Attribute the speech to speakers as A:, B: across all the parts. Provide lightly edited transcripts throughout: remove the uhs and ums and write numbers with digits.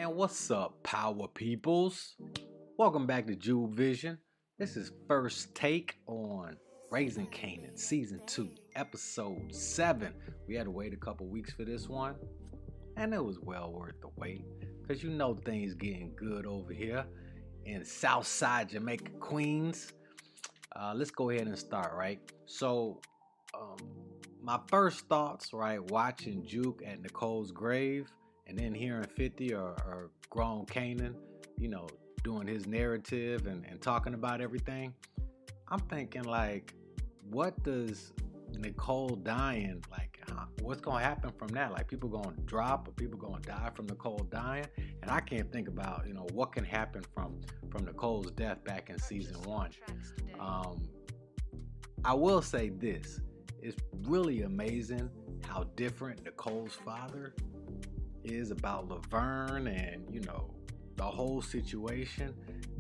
A: And what's up, power peoples? Welcome back to Juke Vision. This is first take on Raising Kanan, season 2, episode 7. We had to wait a couple weeks for this one, and it was well worth the wait, because you know things getting good over here in Southside Jamaica, Queens. Let's go ahead and start, right? So, my first thoughts, right, watching Juke at Nicole's grave and then hearing 50 or grown Kanan, doing his narrative and talking about everything, I'm thinking, like, what does Nicole dying, like, what's going to happen from that? Like, people going to drop or people going to die from Nicole dying? And I can't think about, what can happen from Nicole's death back in season 1. I will say this. It's really amazing how different Nicole's father is about Laverne and, the whole situation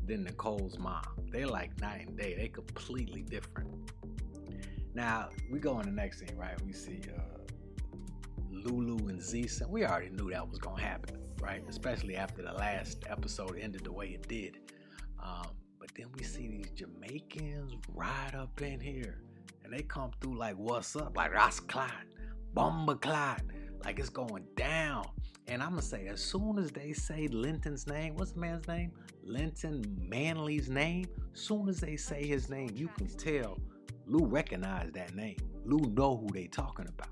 A: than Nicole's mom. They're like night and day. They completely different. Now, we go on the next scene, right? We see Lulu and Zisa. We already knew that was going to happen, right? Especially after the last episode ended the way it did. But then we see these Jamaicans ride up in here. And they come through like, what's up? Like, Ras Clyde, Bomba Clyde. Like, it's going down. And I'm going to say, as soon as they say Linton's name, what's the man's name? Linton Manley's name. As soon as they say his name, you can tell Lou recognized that name. Lou know who they talking about,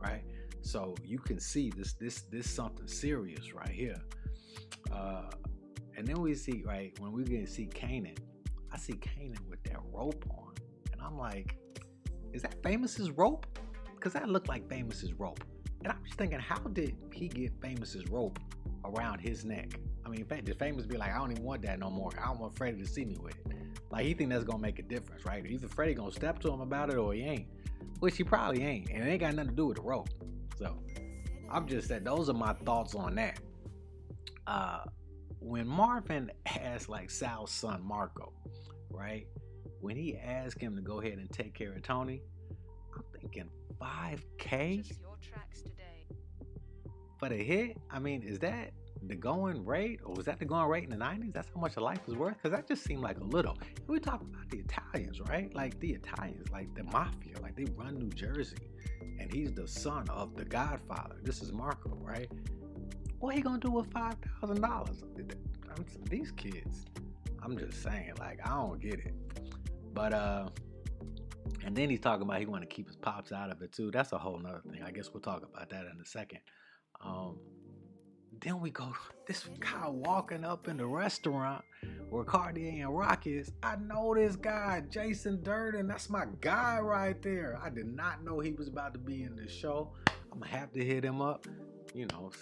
A: right? So you can see this something serious right here. And then we see, right, when we get to see Kanan, I see Kanan with that rope on. And I'm like, is that Famous's rope? Because that looked like Famous's rope. And I'm just thinking, how did he get Famous's rope around his neck? I mean, did Famous be like, I don't even want that no more. I don't want Freddie to see me with it. Like, he think that's going to make a difference, right? Either Freddie going to step to him about it or he ain't. Which he probably ain't. And it ain't got nothing to do with the rope. So, I'm just saying, those are my thoughts on that. When Marvin asked, like, Sal's son, Marco, right? When he asked him to go ahead and take care of Tony, I'm thinking $5K for the hit? I mean, is that the going rate, or was that the going rate in the 90s? That's how much a life was worth? Because that just seemed like a little. And we talking about the Italians, right? Like the Italians, like the mafia, like they run New Jersey, and he's the son of the Godfather. This is Marco, right? What he gonna do with $5,000? These kids, I'm just saying, like, I don't get it. But and then he's talking about he want to keep his pops out of it too. That's a whole nother thing. I guess we'll talk about that in a second. Then we go, this guy walking up in the restaurant where Cartier and Rock is. I know this guy, Jason Durden. That's my guy right there. I did not know he was about to be in this show. I'm gonna have to hit him up,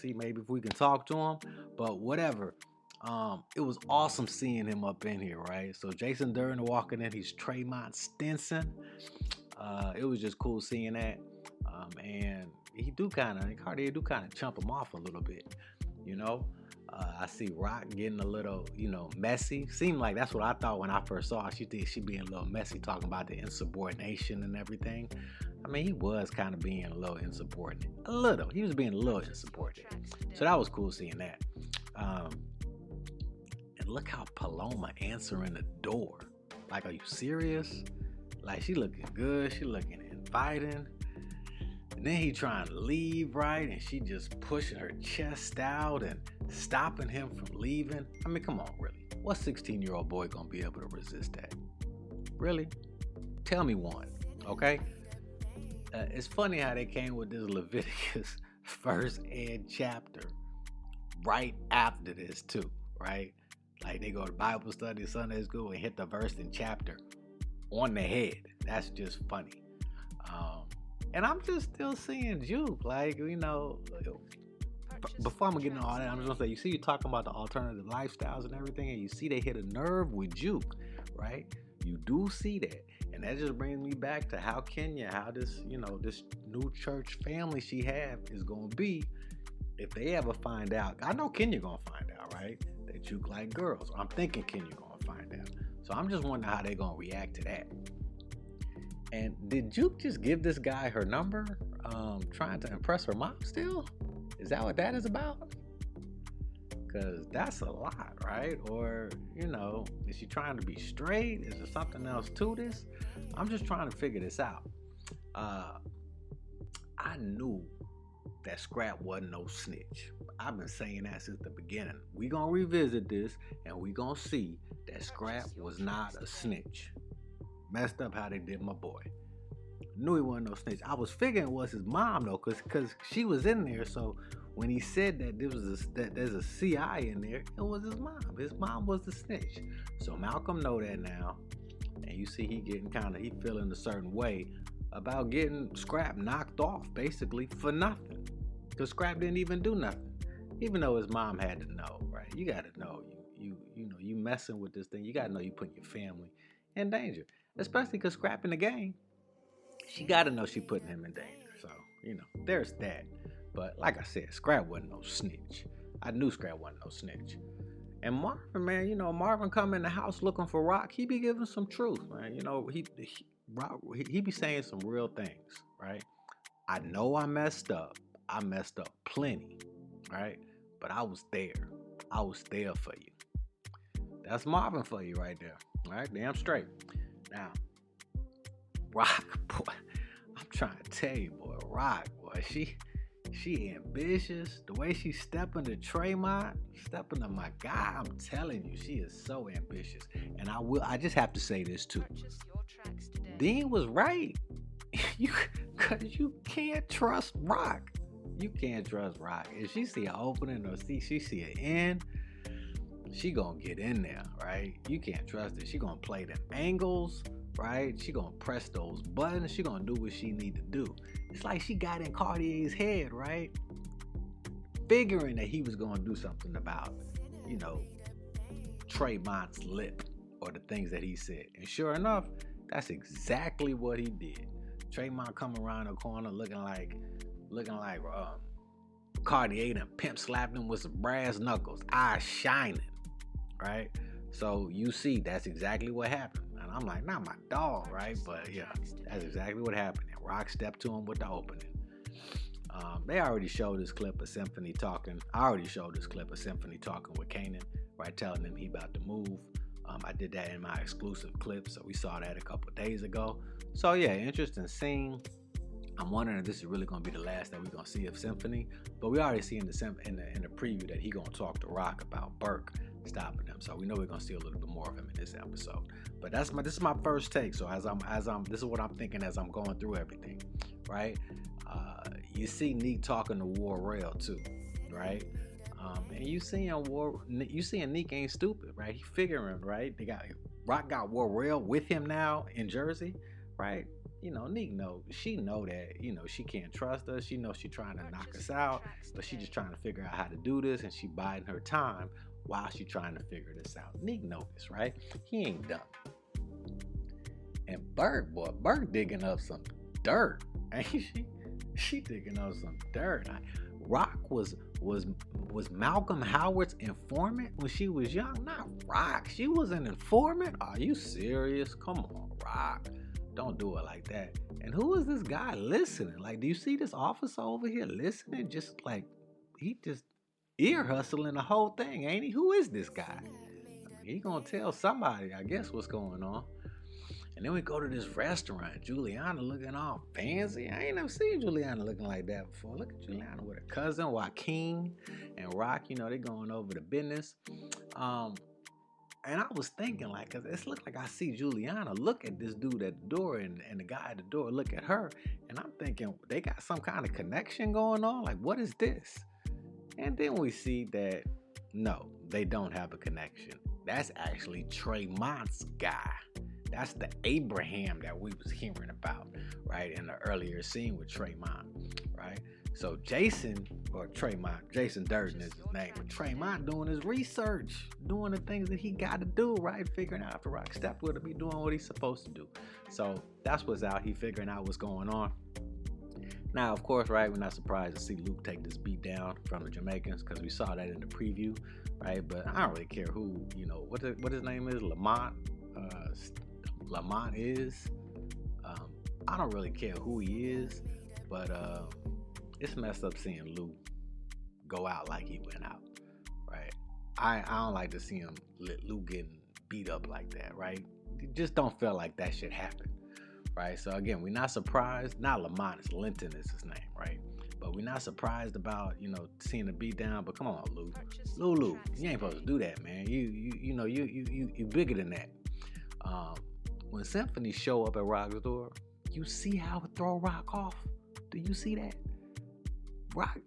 A: see maybe if we can talk to him. But whatever. It was awesome seeing him up in here, right? So Jason Durden walking in, he's Tremont Stinson. It was just cool seeing that. And Cartier do kind of chump him off a little bit, I see Rock getting a little, messy. Seemed like that's what I thought when I first saw her. She being a little messy, talking about the insubordination and everything. I mean, he was kind of being a little insubordinate. A little. He was being a little insubordinate. So that was cool seeing that. And look how Paloma answering the door. Like, are you serious? Like, she looking good. She looking inviting. And then he trying to leave, right? And she just pushing her chest out and stopping him from leaving. I mean, come on, really. What 16-year-old boy gonna be able to resist that? Really? Tell me one, okay? It's funny how they came with this Leviticus first ed chapter right after this too, right? Like, they go to Bible study, Sunday school, and hit the verse and chapter on the head. That's just funny. And I'm just still seeing Juke, like, before I'm gonna get into all that, I'm just gonna say, you see you talking about the alternative lifestyles and everything, and you see they hit a nerve with Juke, right? You do see that. And that just brings me back to how this, this new church family she have is gonna be if they ever find out. I know Kenya gonna find out, right? That Juke like girls. I'm thinking Kenya gonna find out. So I'm just wondering how they gonna react to that. And did Juke just give this guy her number, trying to impress her mom still? Is that what that is about? Cause that's a lot, right? Or, is she trying to be straight? Is there something else to this? I'm just trying to figure this out. I knew that Scrap wasn't no snitch. I've been saying that since the beginning. We gonna revisit this and we gonna see that Scrap was not a snitch. Messed up how they did my boy. Knew he wasn't no snitch. I was figuring it was his mom though, cause she was in there. So when he said that there's a CI in there, it was his mom. His mom was the snitch. So Malcolm know that now, and you see he feeling a certain way about getting Scrap knocked off basically for nothing. Cause Scrap didn't even do nothing, even though his mom had to know, right? You got to know you messing with this thing. You got to know you putting your family in danger, especially because Scrap in the game. She got to know she putting him in danger. So there's that. But like I said, Scrap wasn't no snitch. I knew Scrap wasn't no snitch. And Marvin, man, Marvin come in the house looking for Rock. He be giving some truth, man. He be saying some real things, right? I know I messed up. I messed up plenty, right? But I was there. I was there for you. That's Marvin for you right there, right? Damn straight. Now, Rock, boy, I'm trying to tell you, boy, Rock, boy, she ambitious. The way she stepping to Tremont, stepping to my guy, I'm telling you, she is so ambitious. And I just have to say this too. Dean was right. Cause you can't trust Rock. You can't trust Rock. If she see an opening or she see an end, she gonna get in there, right? You can't trust it. She gonna play them angles, right? She gonna press those buttons. She gonna do what she need to do. It's like she got in Cartier's head, right? Figuring that he was gonna do something about, Tremont's lip or the things that he said. And sure enough, that's exactly what he did. Tremont come around the corner looking like Cartier and pimp slapped him with some brass knuckles, eyes shining, right? So you see, that's exactly what happened. And I'm like, not my dog, right? But yeah, that's exactly what happened. And Rock stepped to him with the opening. They already showed this clip of Symphony talking. I already showed this clip of Symphony talking with Kanan, right? Telling him he about to move. I did that in my exclusive clip, so we saw that a couple days ago. So yeah, interesting scene. I'm wondering if this is really going to be the last that we're going to see of Symphony. But we already see in the preview that he going to talk to Rock about Burke stopping him. So we know we're going to see a little bit more of him in this episode. But this is my first take. So this is what I'm thinking as I'm going through everything, right? You see Neek talking to Raquel too, right? And you seeing Neek ain't stupid, right? He figuring, right? Rock got Raquel with him now in Jersey, right? Neek she know that, she can't trust us. She knows she's trying to knock us out, but she just trying to figure out how to do this, and she biding her time while she trying to figure this out. Neek know this, right? He ain't dumb. And Burke digging up some dirt. Ain't she digging up some dirt. Rock was Malcolm Howard's informant when she was young? Not Rock. She was an informant? Are you serious? Come on, Rock. Don't do it like that. And who is this guy listening? Like, do you see this officer over here listening? Just like, he just ear hustling the whole thing, ain't he? Who is this guy? He gonna tell somebody, I guess, what's going on. And then we go to this restaurant. Juliana looking all fancy. I ain't never seen Juliana looking like that before. Look at Juliana with her cousin, Joaquin, and Rock. They going over the business. And I was thinking, like, because it looked like I see Juliana look at this dude at the door and the guy at the door look at her. And I'm thinking, they got some kind of connection going on? Like, what is this? And then we see that, no, they don't have a connection. That's actually Tremont's guy. That's the Abraham that we was hearing about, right, in the earlier scene with Tremont, right? So Jason Durden is his name, but Tremont doing his research, doing the things that he got to do, right? Figuring out if the Rock stepped with him, he doing what he's supposed to do. So that's what's out. He figuring out what's going on. Now, of course, right, we're not surprised to see Luke take this beat down from the Jamaicans because we saw that in the preview, right? But I don't really care who, what his name is, Lamont is. I don't really care who he is, but it's messed up seeing Luke go out like he went out, right? I don't like to see him Lou getting beat up like that, right? It just don't feel like that should happen, right? So again, we're not surprised. Not Lamont, it's Linton is his name, right? But we're not surprised about, seeing the beat down. But come on, Lulu, you ain't supposed to do that, man. You bigger than that. When Symphony show up at Rock's door, you see how it throw Rock off. Do you see that? Rock,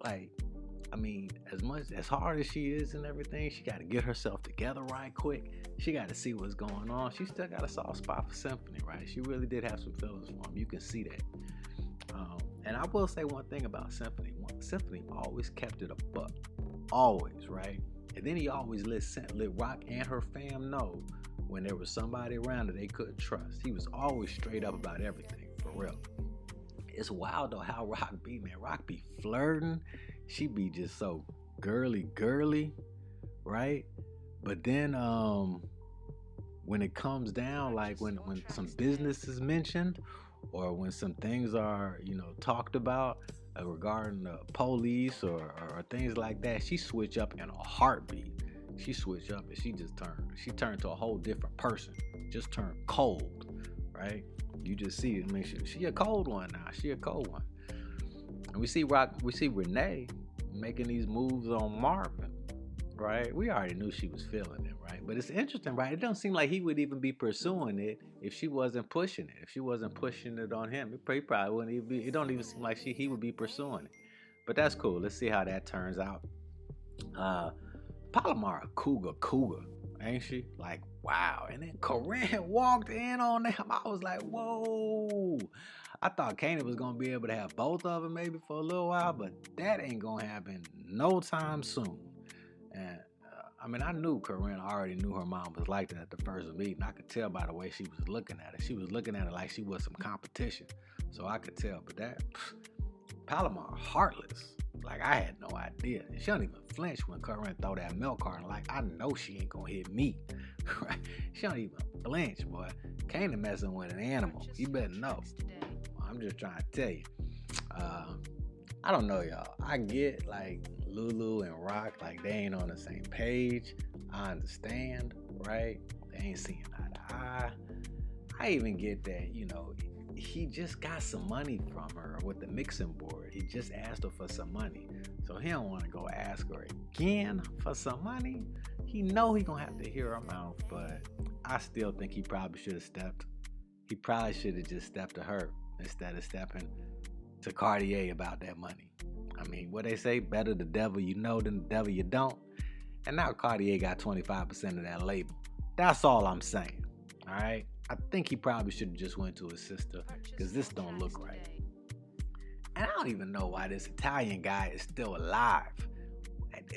A: as hard as she is and everything, she got to get herself together right quick. She got to see what's going on. She still got a soft spot for Symphony, right? She really did have some feelings for him. You can see that. And I will say one thing about Symphony. Symphony always kept it a buck. Always, right? And then he always let Rock and her fam know when there was somebody around that they couldn't trust. He was always straight up about everything, for real. It's wild, though, how Rock be, man. Rock be flirting. She be just so girly, right? But then when it comes down, like when some business is mentioned, or when some things are, talked about regarding the police or things like that, she switch up in a heartbeat. She switch up and she turned to a whole different person. Just turned cold, right? You just see it. I mean, she a cold one now. She a cold one. And we see Renee making these moves on Marvin, right? We already knew she was feeling it, right? But it's interesting, right? It don't seem like he would even be pursuing it if she wasn't pushing it. If she wasn't pushing it on him, he probably wouldn't even be. It don't even seem like he would be pursuing it. But that's cool. Let's see how that turns out. Palomar cougar, ain't she? Like, wow. And then Kanan walked in on them. I was like, whoa. I thought Kanan was going to be able to have both of them maybe for a little while, but that ain't going to happen no time soon. And I knew Kanan already knew her mom was like that at the first meeting. I could tell by the way she was looking at it. She was looking at it like she was some competition. So I could tell. But that, Palomar, heartless. Like, I had no idea. She don't even flinch when Kanan throw that milk carton. Like, I know she ain't gonna hit me. Right? She don't even flinch, boy. Kanan messing with an animal. You better know. I'm just trying to tell you. I don't know, y'all. I get, like, Lulu and Rock, like, they ain't on the same page. I understand, right? They ain't seeing eye to eye. I even get that, he just got some money from her with the mixing board. He just asked her for some money. So he don't want to go ask her again for some money. He know he gonna have to hear her mouth, but I still think he probably should have stepped. He probably should have just stepped to her instead of stepping to Cartier about that money. I mean, what they say, better the devil you know than the devil you don't. And now Cartier got 25% of that label. That's all I'm saying, all right? I think he probably should have just went to his sister, because this don't look right. And I don't even know why this Italian guy is still alive.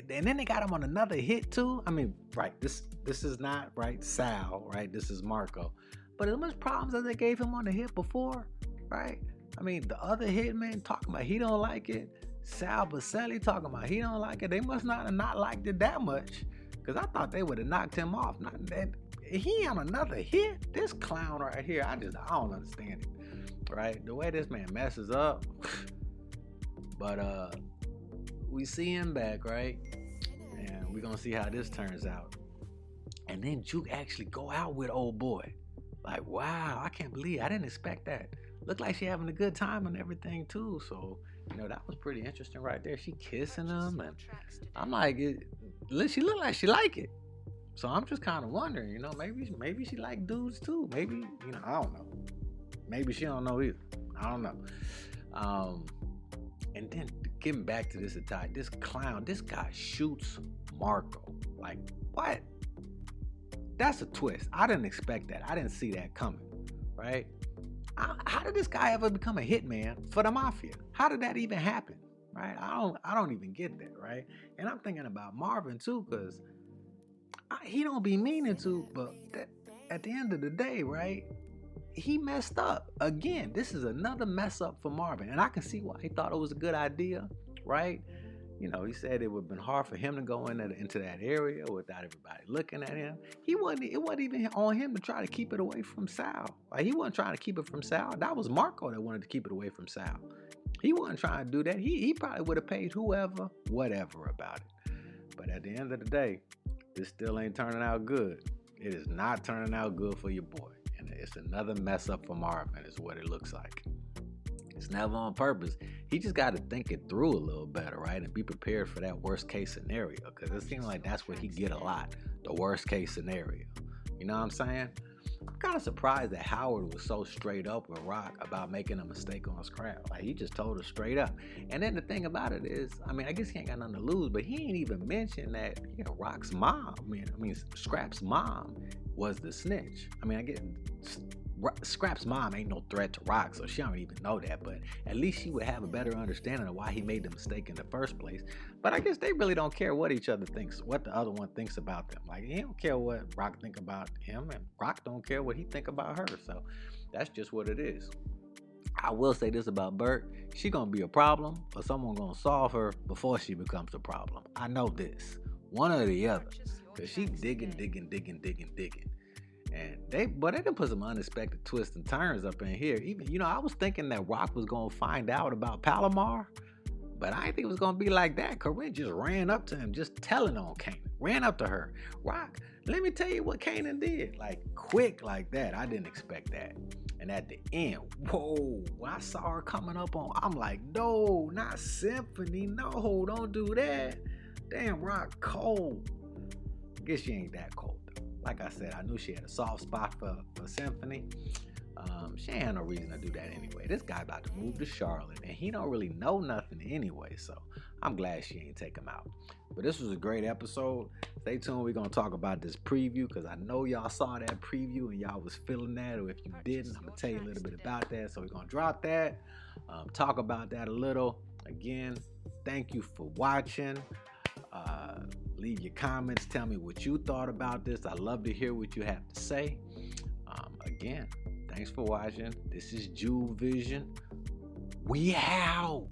A: And then they got him on another hit too. I mean, right, this is not, right, Sal, right? This is Marco. But as much problems as they gave him on the hit before, right? I mean, the other hitman talking about he don't like it. Sal Baselli talking about he don't like it. They must not have not liked it that much, because I thought they would have knocked him off. Not that he on another hit. This clown right here, I don't understand it, right? The way this man messes up. But we see him back, right? And we're gonna see how this turns out. And then Juke actually go out with old boy. Like, wow, I can't believe it. I didn't expect that. Looked like she having a good time and everything too. So, that was pretty interesting right there. She kissing him, and I'm like, she look like she like it. So I'm just kind of wondering, maybe she like dudes too. Maybe, I don't know. Maybe she don't know either. I don't know. And then getting back to this clown, this guy shoots Marco. Like, what? That's a twist. I didn't expect that. I didn't see that coming, right? How did this guy ever become a hitman for the mafia? How did that even happen, right? I don't even get that, right? And I'm thinking about Marvin too, because he don't be meaning to, but at the end of the day, right? He messed up. Again, this is another mess up for Marvin. And I can see why he thought it was a good idea, right? He said it would have been hard for him to go into that area without everybody looking at him. It wasn't even on him to try to keep it away from Sal. Like, he wasn't trying to keep it from Sal. That was Marco that wanted to keep it away from Sal. He wasn't trying to do that. He probably would have paid whoever, whatever about it. But at the end of the day, this still ain't turning out good. It is not turning out good for your boy. And it's another mess up for Marvin, is what it looks like. It's never on purpose. He just got to think it through a little better, right? And be prepared for that worst case scenario, because it seems like that's what he get a lot, the worst case scenario. You know what I'm saying? I'm kind of surprised that Howard was so straight up with Rock about making a mistake on Scrap. Like, he just told her straight up. And then the thing about it is, I mean, I guess he ain't got nothing to lose, but he ain't even mentioned that, you know, Rock's mom, I mean, Scrap's mom was the snitch. I mean, I get Scrap's mom ain't no threat to Rock, so she don't even know that, but at least she would have a better understanding of why he made the mistake in the first place. But I guess they really don't care what each other thinks, what the other one thinks about them. Like, he don't care what Rock think about him, and Rock don't care what he think about her. So that's just what it is. I will say this about Bert: she gonna be a problem, or someone gonna solve her before she becomes a problem. I know this, one or the other, because she digging. And they done put some unexpected twists and turns up in here. Even, you know, I was thinking that Rock was gonna find out about Palomar, but I didn't think it was gonna be like that. Corinne just ran up to him, just telling on Kanan. Ran up to her. Rock, let me tell you what Kanan did. Like, quick like that. I didn't expect that. And at the end, whoa, when I saw her coming up on, I'm like, no, not Symphony. No, don't do that. Damn, Rock cold. I guess she ain't that cold. Like I said, I knew she had a soft spot for Symphony. She ain't had no reason to do that anyway. This guy about to move to Charlotte, and he don't really know nothing anyway, so I'm glad she ain't take him out. But this was a great episode. Stay tuned. We're going to talk about this preview, because I know y'all saw that preview and y'all was feeling that, or if you didn't, I'm going to tell you a little bit about that. So we're going to drop that, talk about that a little. Again, thank you for watching. Leave your comments. Tell me what you thought about this. I love to hear what you have to say. Again, thanks for watching. This is Juke Vision. We out.